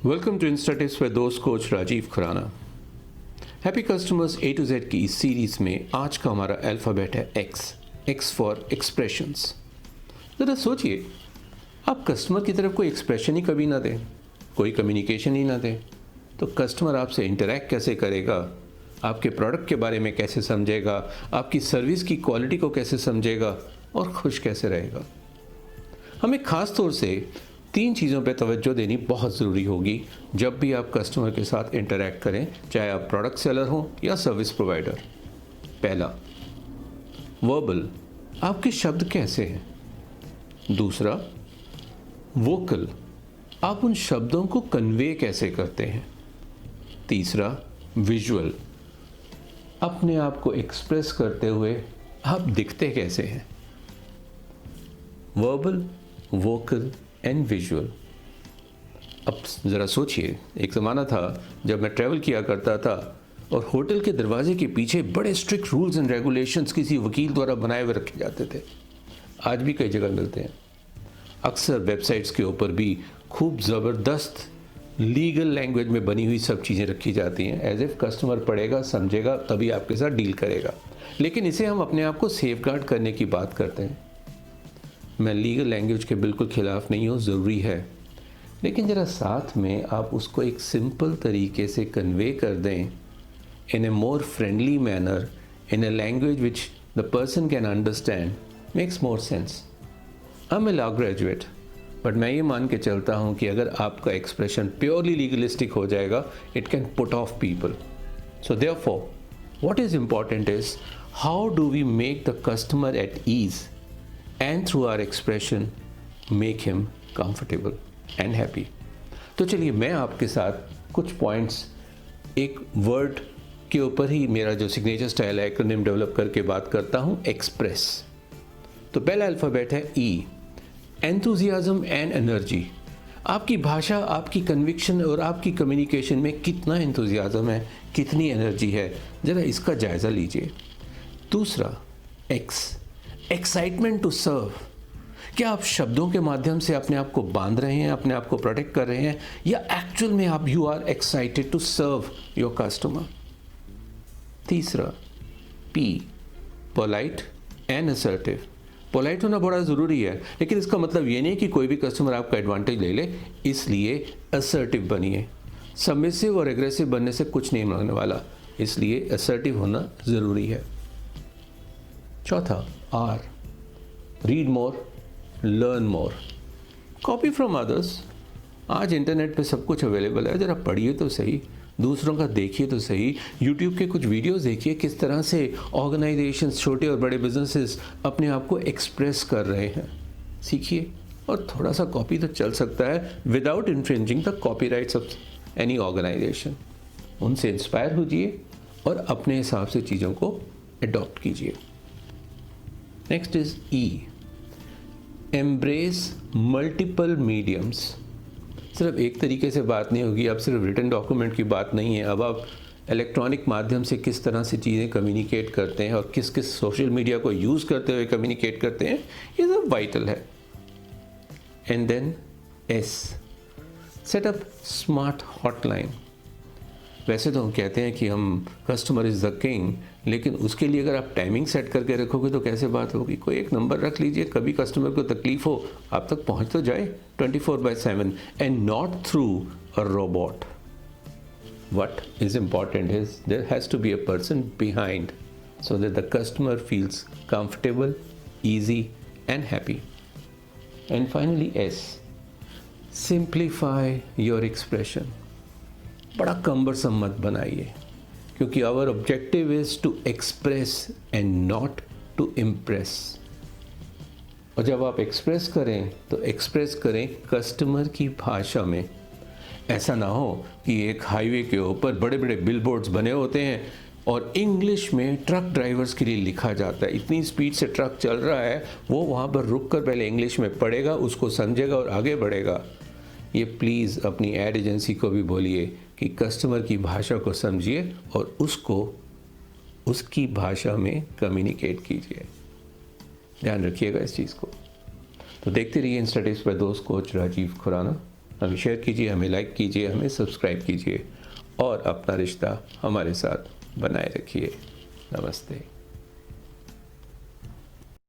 Welcome to Instatips by दोस्त coach Rajiv Khurana. Happy customers A to Z की इस series में आज का हमारा अल्फ़ाबेट है एक्स फॉर एक्सप्रेशंस। ज़रा सोचिए, आप कस्टमर की तरफ कोई एक्सप्रेशन ही कभी ना दें, कोई कम्युनिकेशन ही ना दें, तो कस्टमर आपसे इंटरेक्ट कैसे करेगा, आपके प्रोडक्ट के बारे में कैसे समझेगा, आपकी सर्विस की क्वालिटी को कैसे समझेगा और खुश कैसे रहेगा। हमें ख़ास तौर से 3 चीज़ों पे तवज्जो देनी बहुत ज़रूरी होगी जब भी आप कस्टमर के साथ इंटरेक्ट करें, चाहे आप प्रोडक्ट सेलर हो या सर्विस प्रोवाइडर। पहला, वर्बल, आपके शब्द कैसे हैं। दूसरा, वोकल, आप उन शब्दों को कन्वे कैसे करते हैं। तीसरा, विजुअल, अपने आप को एक्सप्रेस करते हुए आप दिखते कैसे हैं। Verbal, vocal and visual. अब ज़रा सोचिए, एक ज़माना था जब मैं ट्रैवल किया करता था और होटल के दरवाजे के पीछे बड़े स्ट्रिक्ट रूल्स एंड रेगुलेशंस किसी वकील द्वारा बनाए हुए रखे जाते थे। आज भी कई जगह मिलते हैं। अक्सर वेबसाइट्स के ऊपर भी खूब ज़बरदस्त लीगल लैंग्वेज में बनी हुई सब चीज़ें रखी जाती हैं, एज इफ कस्टमर पढ़ेगा, समझेगा, तभी आपके साथ डील करेगा। लेकिन इसे हम अपने आप को सेफगार्ड करने की बात करते हैं। मैं लीगल लैंग्वेज के बिल्कुल ख़िलाफ़ नहीं हूँ, ज़रूरी है, लेकिन ज़रा साथ में आप उसको एक सिंपल तरीके से कन्वे कर दें, in a more friendly manner, in a language which the person can understand, makes more sense. I am a law graduate, but मैं ये मान के चलता हूँ कि अगर आपका एक्सप्रेशन प्योरली लीगलिस्टिक हो जाएगा, it can put off people. So therefore what is important is how do we make the customer at ease and through our expression make him comfortable and happy। तो चलिए मैं आपके साथ कुछ points एक word के ऊपर ही मेरा जो सिग्नेचर स्टाइल है एक्रोनिम डेवलप करके बात करता हूँ, एक्सप्रेस। तो पहला अल्फ़ाबेट है ई, एंथुजियाज्म एंड एनर्जी। आपकी भाषा, आपकी कन्विक्शन और आपकी कम्युनिकेशन में कितना एंथुजियाज्म है, कितनी एनर्जी है, ज़रा इसका जायज़ा लीजिए। दूसरा, एक्स, एक्साइटमेंट टू सर्व। क्या आप शब्दों के माध्यम से अपने आप को बांध रहे हैं, अपने आप को प्रोटेक्ट कर रहे हैं, या एक्चुअल में आप you are excited to serve your customer. तीसरा, P, polite and assertive. Polite होना बड़ा ज़रूरी है, लेकिन इसका मतलब ये नहीं कि कोई भी कस्टमर आपका एडवांटेज ले ले, इसलिए असर्टिव बनिए। सबमिसिव और एग्रेसिव बनने से कुछ नहीं मिलने वाला, इसलिए असर्टिव होना ज़रूरी है। चौथा, R, read more, learn more, copy from others. आज इंटरनेट पे सब कुछ अवेलेबल है, ज़रा पढ़िए तो सही, दूसरों का देखिए तो सही। यूट्यूब के कुछ वीडियोस देखिए, किस तरह से ऑर्गेनाइजेशंस, छोटे और बड़े बिजनेसेस अपने आप को एक्सप्रेस कर रहे हैं, सीखिए। और थोड़ा सा कॉपी तो चल सकता है without infringing the copyrights of any organisation. उनसे इंस्पायर होइए और अपने हिसाब से चीज़ों को अडॉप्ट कीजिए। Next is E, embrace multiple mediums. सिर्फ एक तरीके से बात नहीं होगी, अब सिर्फ रिटन डॉक्यूमेंट की बात नहीं है, अब आप इलेक्ट्रॉनिक माध्यम से किस तरह से चीज़ें कम्युनिकेट करते हैं और किस किस सोशल मीडिया को यूज़ करते हुए कम्युनिकेट करते हैं, ये सब वाइटल है। And then S, set up smart hotline. वैसे तो हम कहते हैं कि हम कस्टमर इज़ द किंग, लेकिन उसके लिए अगर आप टाइमिंग सेट करके रखोगे तो कैसे बात होगी। कोई एक नंबर रख लीजिए, कभी कस्टमर को तकलीफ हो आप तक पहुंच तो जाए 24/7 and not through a robot. What is important is there has to be a person behind so that the customer feels comfortable, easy and happy. And finally S, simplify your expression। बड़ा cumbersome मत बनाइए, क्योंकि our objective is to express and not to impress. और जब आप express करें तो express करें कस्टमर की भाषा में। ऐसा ना हो कि एक हाईवे के ऊपर बड़े बड़े बिलबोर्ड्स बने होते हैं और इंग्लिश में ट्रक ड्राइवर्स के लिए लिखा जाता है। इतनी स्पीड से ट्रक चल रहा है, वो वहाँ पर रुक कर पहले इंग्लिश में पढ़ेगा, उसको समझेगा और आगे बढ़ेगा। ये प्लीज़ अपनी एड एजेंसी को भी बोलिए कि कस्टमर की भाषा को समझिए और उसको उसकी भाषा में कम्युनिकेट कीजिए। ध्यान रखिएगा इस चीज़ को। तो देखते रहिए इंस्टाटिप्स बाय दोस्त कोच राजीव खुराना। हमें शेयर कीजिए, हमें लाइक कीजिए, हमें सब्सक्राइब कीजिए और अपना रिश्ता हमारे साथ बनाए रखिए। नमस्ते।